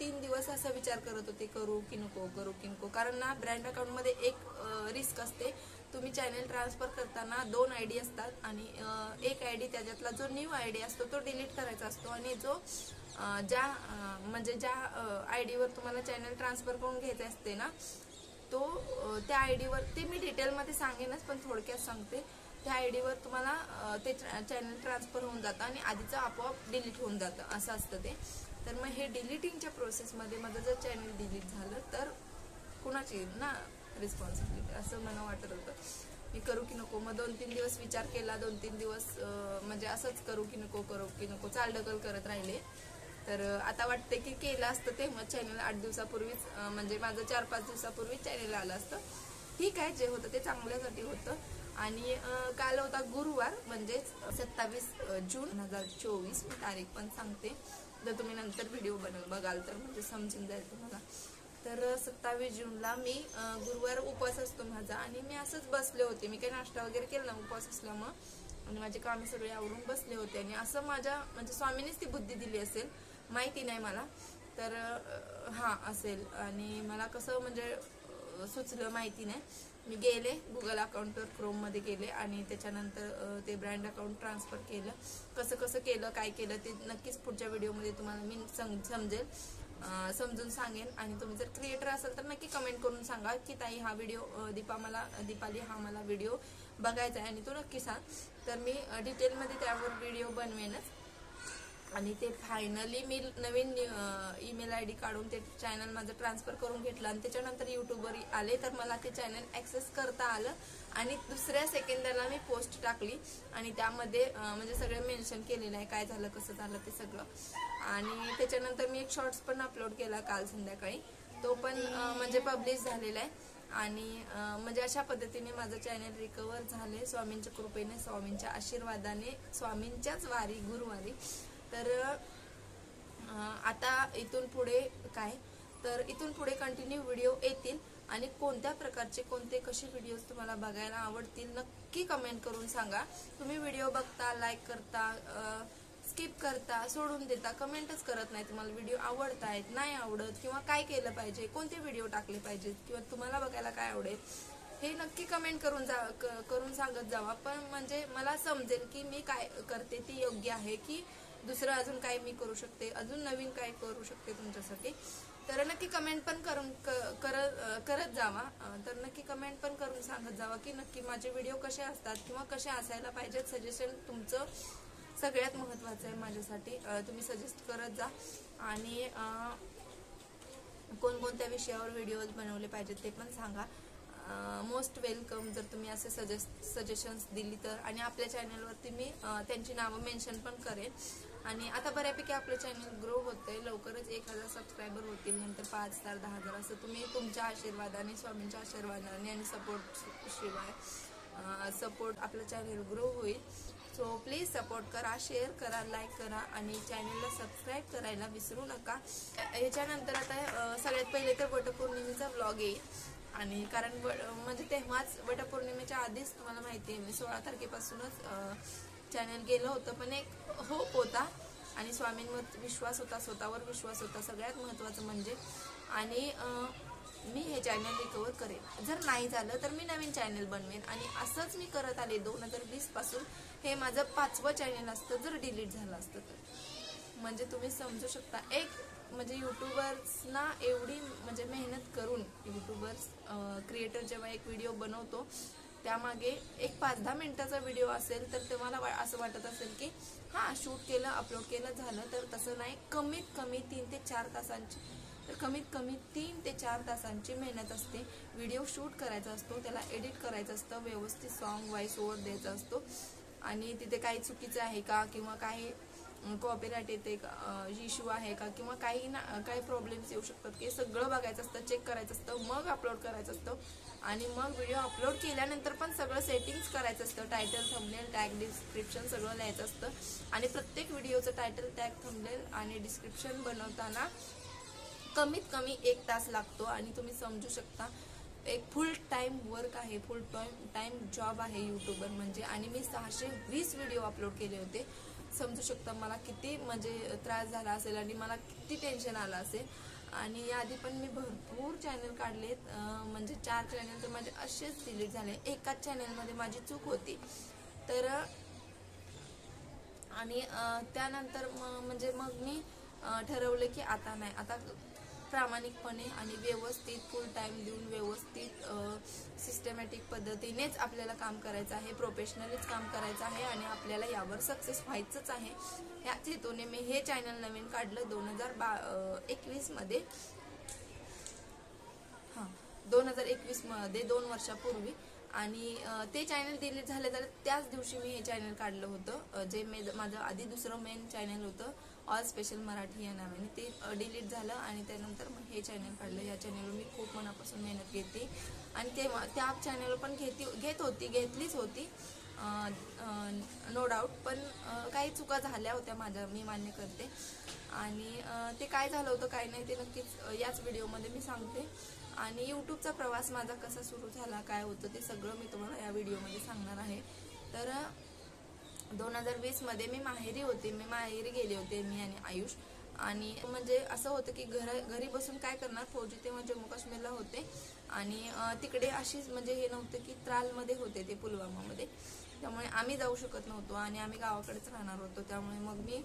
2-3 दिवस असा विचार करत होते करू की नको, कारण ना ब्रँड अकाउंट मध्ये एक रिस्क असते. तुम्ही चॅनल ट्रान्सफर करताना 2 आयडी असतात आणि एक आयडी त्याच्यातला जो न्यू आयडी असतो तो डिलीट करायचा असतो आणि जो ज्या आयडीवर तुम्हाला चॅनल ट्रान्सफर करून घ्यायचे असते ना, तो त्या आयडीवर, ते मी डिटेलमध्ये सांगेनच पण थोडक्यात सांगते, त्या आयडीवर तुम्हाला ते चॅनल ट्रान्सफर होऊन जातं आणि आधीचं आपोआप डिलीट होऊन जातं, असं असतं ते. तर मग हे डिलीटिंगच्या प्रोसेसमध्ये माझं जर चॅनल डिलीट झालं तर कुणाची ना रिस्पॉन्सिबिलिटी, असं मला वाटत होतं. मी करू की नको. मग 2-3 दिवस विचार केला, 2-3 दिवस म्हणजे असंच करू की नको चालढकल करत राहिले. तर आता वाटते की केलं असतं ते मग चॅनल 8 दिवसापूर्वीच, म्हणजे माझं 4-5 दिवसापूर्वीच चॅनल आलं असतं. ठीक आहे, जे होतं ते चांगल्यासाठी होतं. आणि काल होता गुरुवार, म्हणजेच 27 जून 2024. मी तारीख पण सांगते, जर तुम्ही नंतर व्हिडिओ बघाल तर म्हणजे समजून जाईल तुम्हाला. तर 27 जूनला मी गुरुवार उपवास असतो माझा आणि मी असंच बसले होते. मी काही नाश्ता वगैरे केला ना उपवास असल्यामुळं, आणि माझे कामे सगळे आवरून बसले होते. आणि असं माझ्या म्हणजे स्वामीनेच ती बुद्धी दिली असेल, माहिती नाही मला, तर हां असेल. आणि मला कसं म्हणजे सुचलं माहिती नाही. मी गेले गुगल अकाउंटवर, क्रोममध्ये गेले आणि त्याच्यानंतर ते ब्रँड अकाउंट ट्रान्सफर केलं. कसं केलं, काय केलं ते नक्कीच पुढच्या व्हिडिओमध्ये तुम्हाला मी समजून सांगेन. आणि तुम्ही जर क्रिएटर असाल तर नक्की कमेंट करून सांगा की ताई हा व्हिडिओ दीपाली हा मला व्हिडिओ बघायचा आहे आणि तो नक्की सांग. तर मी डिटेलमध्ये त्यावर व्हिडिओ बनवेनच. आणि ते फायनली मी नवीन ईमेल आयडी काढून ते चॅनल माझं ट्रान्सफर करून घेतलं आणि त्याच्यानंतर यूट्यूबवर आले तर मला ते चॅनल ॲक्सेस करता आलं. आणि दुसऱ्या सेकंदाला मी पोस्ट टाकली आणि त्यामध्ये म्हणजे सगळं मेन्शन केलेलं आहे, काय झालं कसं झालं ते सगळं. आणि त्याच्यानंतर मी एक शॉर्ट्स पण अपलोड केला काल संध्याकाळी, तो पण म्हणजे पब्लिश झालेला आहे. आणि म्हणजे अशा पद्धतीने माझं चॅनल रिकवर झाले स्वामींच्या कृपेने, स्वामींच्या आशीर्वादाने, स्वामींच्याच वारी गुरुवारी. तर आता इथून पुढे काय, तर इथून पुढे कंटिन्यू व्हिडिओ येतील. आणि कोणत्या प्रकारचे कसे व्हिडिओज तुम्हाला बघायला आवडतील नक्की कमेंट करून सांगा. तुम्ही व्हिडिओ बघता, लाईक करता, स्किप करता, सोडून देता, कमेंटच करत नाही. तुम्हाला व्हिडिओ आवडतायत, नाही आवडत, किंवा काय केलं पाहिजे, कोणते व्हिडिओ टाकले पाहिजेत, किंवा तुम्हाला बघायला काय आवडेल हे नक्की कमेंट करून सांगत जावा. पण म्हणजे मला समजेल की मी काय करते ती योग्य आहे, की दुसरं अजून काय मी करू शकते, अजून नवीन काय करू शकते तुमच्यासाठी. तर नक्की कमेंट पण करत जावा. तर नक्की कमेंट पण करून सांगत जावा की नक्की माझे व्हिडिओ कसे असतात किंवा कसे असायला पाहिजेत. सजेशन तुमचं सगळ्यात महत्त्वाचं आहे माझ्यासाठी. तुम्ही सजेस्ट करत जा. आणि कोणकोणत्या विषयावर व्हिडिओज बनवले पाहिजेत ते पण सांगा. मोस्ट वेलकम जर तुम्ही असे सजेशन्स दिली तर. आणि आपल्या चॅनलवरती मी त्यांची नावं मेन्शन पण करेन. आणि आता बऱ्यापैकी आपलं चॅनल ग्रो होतंय, लवकरच 1000 सबस्क्रायबर होतील, नंतर 5000, 10,000 असं. तुम्ही तुमच्या आशीर्वादाने, स्वामींच्या आशीर्वादाने आणि सपोर्ट आपलं चॅनल ग्रो होईल. सो प्लीज सपोर्ट करा, शेअर करा, लाईक करा आणि चॅनलला सबस्क्राईब करायला विसरू नका. याच्यानंतर आता सगळ्यात पहिले तर वटपौर्णिमेचा व्लॉग येईल. आणि कारण म्हणजे तेव्हाच वटपौर्णिमेच्या आधीच तुम्हाला माहिती आहे मी 16 तारखेपासूनच चॅनल गेलं होतं. पण एक होप होता आणि स्वामींवर विश्वास होता, स्वतःवर विश्वास होता सगळ्यात महत्त्वाचं म्हणजे. आणि मी हे चॅनल रिकवर करेन. जर नाही झालं तर मी नवीन चॅनल बनवेन. आणि असंच मी करत आले 2020 पासून. हे माझं 5वं चॅनल असतं जर डिलीट झालं असतं तर. म्हणजे तुम्ही समजू शकता, एक म्हणजे युट्यूबर्सना एवढी म्हणजे मेहनत करून क्रिएटर जेव्हा एक व्हिडिओ बनवतो त्यामागे एक 5-10 मिनिटाचा व्हिडिओ असेल तर तुम्हाला असं वाटत असेल की हां शूट केलं, अपलोड केलं, झालं. तर तसं नाही. कमीत कमी 3 ते 4 तासांची, तर कमीत कमी 3 ते 4 तासांची मेहनत असते. व्हिडिओ शूट करायचा असतो, त्याला एडिट करायचं असतं, व्यवस्थित सॉन्ग व्हॉइस ओव्हर द्यायचा असतो. आणि तिथे काही चुकीचं आहे का, किंवा काही कॉपीराईट येते का, इश्यू आहे का, किंवा काही प्रॉब्लेम्स येऊ शकतात, की सगळं बघायचं असतं, चेक करायचं असतं, मग अपलोड करायचं असतं. आणि मग व्हिडिओ अपलोड केल्यानंतर पण सगळं सेटिंग्स करायचं असतं. टायटल, थंबनेल, टॅग, डिस्क्रिप्शन सगळं लिहायचं असतं. आणि प्रत्येक व्हिडिओचं टायटल, टॅग, थंबनेल आणि डिस्क्रिप्शन बनवताना कमीत कमी 1 तास लागतो. आणि तुम्ही समजू शकता एक फुल टाइम वर्क आहे, फुल टाइम जॉब आहे यूट्यूबर म्हणजे. आणि मी 620 व्हिडिओ अपलोड केले होते. समजू शकता मला किती म्हणजे त्रास झाला असेल आणि मला किती टेन्शन आलं असेल. आणि याआधी पण मी भरपूर चॅनल काढलेत, म्हणजे 4 चॅनल तर माझे असेच डिलीट झाले. एकाच चॅनलमध्ये माझी चूक होती. तर आणि त्यानंतर म्हणजे मग मी ठरवलं की आता नाही, आता प्रामाणिकपणे आणि व्यवस्थित फुल टाइम देऊन व्यवस्थित सिस्टमॅटिक पद्धतीनेच आपल्याला काम करायचं आहे, प्रोफेशनलीच काम करायचं आहे आणि आपल्याला यावर सक्सेस व्हायचंच आहे. ह्याच हेतूने मी हे चॅनल नवीन काढलं 2021 मध्ये. 2021 मध्ये 2 वर्षापूर्वी. आणि ते चॅनल डिलीट झाले तर त्याच दिवशी मी हे चॅनल काढलं होतं, जे माझं आधी दुसरं मेन चॅनल होतं ऑल स्पेशल मराठी या नावाने. ते डिलीट झालं आणि त्यानंतर मग हे चॅनल काढलं. या चॅनलवर मी खूप मनापासून मेहनत घेते आणि त्या चॅनलवर पण घेतलीच होती नो डाऊट. पण काही चुका झाल्या होत्या माझ्या, मी मान्य करते. आणि ते काय झालं होतं काय नाही ते नक्कीच याच व्हिडिओमध्ये मी सांगते. आणि यूट्यूबचा प्रवास माझा कसा सुरू झाला, काय होतं ते सगळं मी तुम्हाला या व्हिडिओमध्ये सांगणार आहे. तर 2020 मध्ये मी माहेरी गेले होते, मी आणि आयुष. आणि म्हणजे असं होतं की घरी बसून काय करणार, फौजी तेव्हा जम्मू काश्मीरला होते आणि तिकडे अशीच म्हणजे हे नव्हतं की त्रालमध्ये होते ते, पुलवामामध्ये. त्यामुळे आम्ही जाऊ शकत नव्हतो आणि आम्ही गावाकडेच राहणार होतो. त्यामुळे मग मी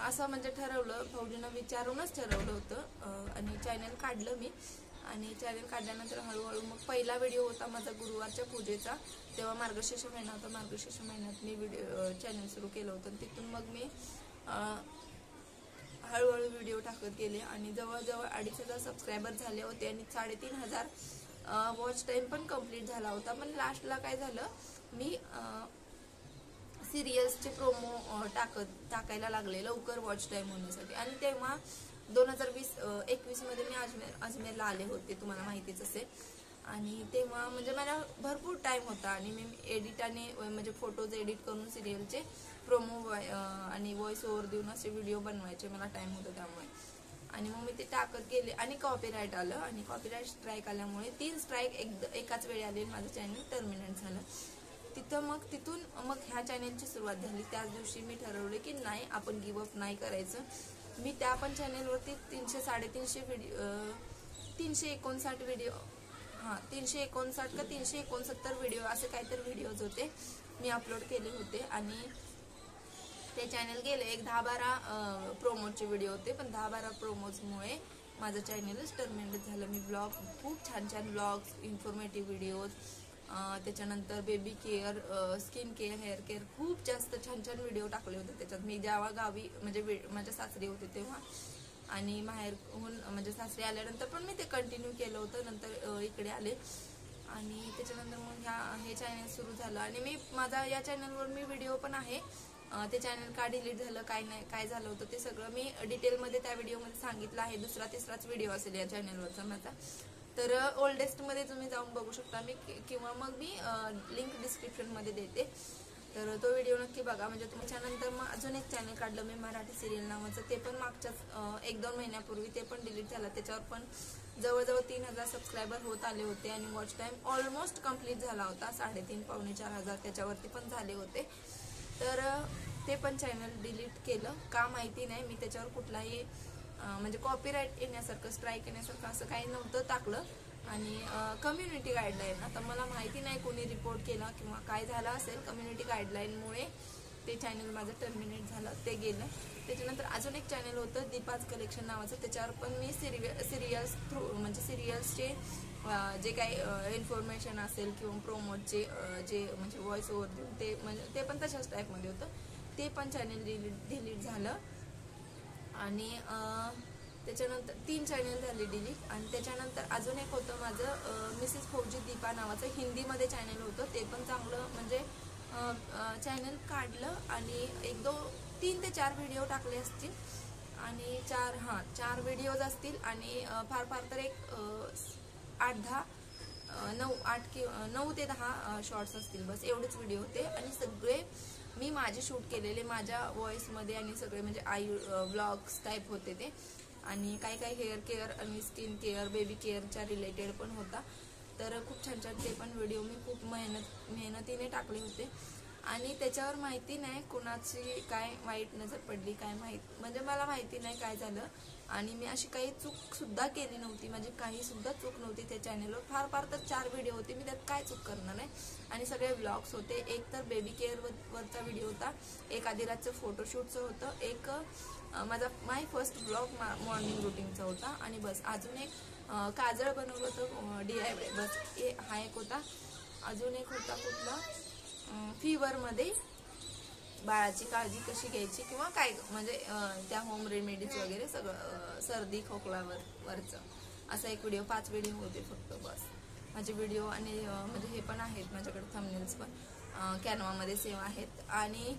असं म्हणजे ठरवलं, फौजींना विचारूनच ठरवलं होतं आणि चॅनल काढलं मी. आणि चॅनल काढल्यानंतर हळूहळू मग पहिला व्हिडिओ होता माझा गुरुवारच्या पूजेचा. तेव्हा मार्गशीर्ष महिना होता, मार्गशीर्ष महिन्यात मी चॅनल सुरू केलं होतं. तिथून मग मी हळूहळू व्हिडिओ टाकत गेले आणि जवळजवळ 2,500 सबस्क्रायबर झाले होते आणि 3,500 वॉच टाइम पण कम्प्लीट झाला होता. पण लास्टला काय झालं, मी सिरियल्सचे प्रोमो टाकायला लागले लवकर वॉच टाइम होण्यासाठी. आणि तेव्हा 2021 मध्ये मी अजमेरला आले होते, तुम्हाला माहितीच असेल. आणि तेव्हा म्हणजे मला भरपूर टाइम होता आणि मी एडिटाने म्हणजे फोटोज एडिट करून सिरियलचे प्रोमो आणि व्हॉइस ओव्हर देऊन असे व्हिडिओ बनवायचे, मला टाइम होता त्यामुळे. आणि मग मी ते टाकत गेले आणि कॉपीराईट आलं आणि कॉपीराईट स्ट्राईक आल्यामुळे 3 स्ट्राईक एकाच वेळी आले, माझं चॅनल टर्मिनेट झालं. तिथून मग ह्या चॅनलची सुरुवात झाली. त्याच दिवशी मी ठरवले की नाही, आपण गिव्हअप नाही करायचं. मी त्या पण चॅनलवरती 359 व्हिडिओ 359 व्हिडिओ 359 का 369 व्हिडिओ असे काहीतरी व्हिडिओज होते, मी अपलोड केले होते. आणि ते चॅनल गेले, एक 10-12 प्रोमोचे व्हिडिओ होते, पण 10-12 प्रोमोजमुळे माझं चॅनलच टर्मिनेट झालं. मी खूप छान ब्लॉग्स, इन्फॉर्मेटिव्ह व्हिडिओज, त्याच्यानंतर baby care, skin care, hair care, खूप जास्त छान व्हिडिओ टाकले होते त्याच्यात. मी जेव्हा गावी म्हणजे माझ्या सासरी होते तेव्हा आणि माहेरहून म्हणजे सासरी आल्यानंतर पण मी ते कंटिन्यू केलं होतं. नंतर इकडे आले आणि त्याच्यानंतर मग हे चॅनल सुरू झालं. आणि माझा या चॅनलवर व्हिडिओ पण आहे, ते चॅनल का डिलीट झालं, काय झालं होतं ते सगळं मी डिटेलमध्ये त्या व्हिडिओमध्ये सांगितलं आहे. 2रा-3राच व्हिडिओ असेल या चॅनलवरचा माझा. तर ओल्डेस्ट मध्ये तुम्ही जाऊन बघू शकता किंवा मग मी लिंक डिस्क्रिप्शन मध्ये देते, तर तो व्हिडिओ नक्की बघा. म्हणजे त्याच्यानंतर मग अजून एक चॅनल काढलं मी, मराठी सिरियल नावाचं. ते पण मागच्याच 1-2 महिन्यापूर्वी ते पण डिलीट झालं. त्याच्यावर पण जवळजवळ 3,000 सबस्क्रायबर होत आले होते आणि वॉच टाइम ऑलमोस्ट कम्प्लीट झाला होता, 3,500-4,000 त्याच्यावरती पण झाले होते. तर ते पण चॅनल डिलीट केलं का माहिती नाही. मी त्याच्यावर कुठलाही म्हणजे कॉपीराईट येण्यासारखं, स्ट्राईक येण्यासारखं असं काही नव्हतं टाकलं. आणि कम्युनिटी गाईडलाईन, आता मला माहिती नाही कोणी रिपोर्ट केला किंवा काय झालं असेल, कम्युनिटी गाईडलाईनमुळे ते चॅनल माझं टर्मिनेट झालं, ते गेलं. त्याच्यानंतर अजून एक चॅनल होतं दीपाज कलेक्शन नावाचं, त्याच्यावर पण मी सिरियल्स थ्रू म्हणजे सिरियल्सचे जे काही इन्फॉर्मेशन असेल किंवा प्रोमोटचे जे म्हणजे व्हॉइस ओव्हर देऊन ते पण तशाच टाईपमध्ये होतं. ते पण चॅनल डिलीट झालं. आणि त्याच्यानंतर 3 चॅनल झाले डिलीट. आणि त्याच्यानंतर अजून एक होतं माझं मिसेस फौजी दीपा नावाचं, हिंदीमध्ये चॅनल होतं. ते पण चांगलं म्हणजे चॅनल काढलं आणि 3 ते 4 व्हिडिओ टाकले असतील आणि 4 व्हिडिओज असतील आणि फार तर एक 9 ते 10 शॉर्ट्स असतील, बस एवढेच व्हिडिओ होते. आणि सगळे मी माझे शूट केलेले माझ्या व्हॉइसमध्ये आणि सगळे म्हणजे व्लॉग्स टाईप होते ते. आणि काही हेअर केअर आणि स्किन केअर, बेबी केअरच्या रिलेटेड पण होता. तर खूप छान ते पण व्हिडिओ मी खूप मेहनतीने टाकले होते. आणि त्याच्यावर माहिती नाही कोणाची काय वाईट नजर पडली, काय म्हणजे मला माहिती नाही काय झालं. आणि मी अशी काही चूक सुद्धा केली नव्हती, म्हणजे काही सुद्धा चूक नव्हती त्या चॅनलवर. फार तर 4 व्हिडिओ होते, मी त्यात काय चूक करणार नाही. आणि सगळे व्लॉग्स होते. एक तर बेबी केअर वरचा व्हिडिओ होता, एक आधी रातचं फोटोशूटचं होतं, एक माय फर्स्ट व्लॉग मॉर्निंग रुटीनचा होता. आणि बस अजून एक काजळ बनवलं होतं DIY, बस हा एक होता. अजून एक होता कुठला, फीवरमध्ये बाळाची काळजी कशी घ्यायची किंवा काय, म्हणजे त्या होम रेमेडीज वगैरे सगळं, सर्दी खोकलावरचं असा एक व्हिडिओ. 5 व्हिडिओ होते फक्त बस माझे व्हिडिओ. आणि म्हणजे हे पण आहेत माझ्याकडे थंबनेल्स पण कॅनवामध्ये सेव्ह आहेत. आणि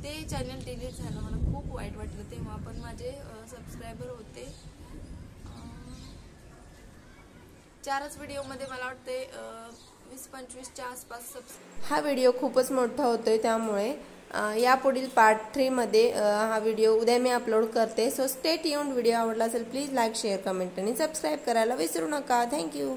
ते चॅनल डिलीट झालं, मला खूप वाईट वाटलं तेव्हा. पण माझे सबस्क्रायबर होते 4च व्हिडिओमध्ये, मला वाटते 20-25च्या आसपास हा व्हिडिओ खूपच मोठा होतोय, त्यामुळे यापुढील पार्ट 3 मध्ये हा व्हिडिओ उद्या मी अपलोड करते. So stay tuned. व्हिडिओ आवडला असेल प्लीज लाईक, शेअर, कमेंट आणि सबस्क्राईब करायला विसरू नका. थँक्यू.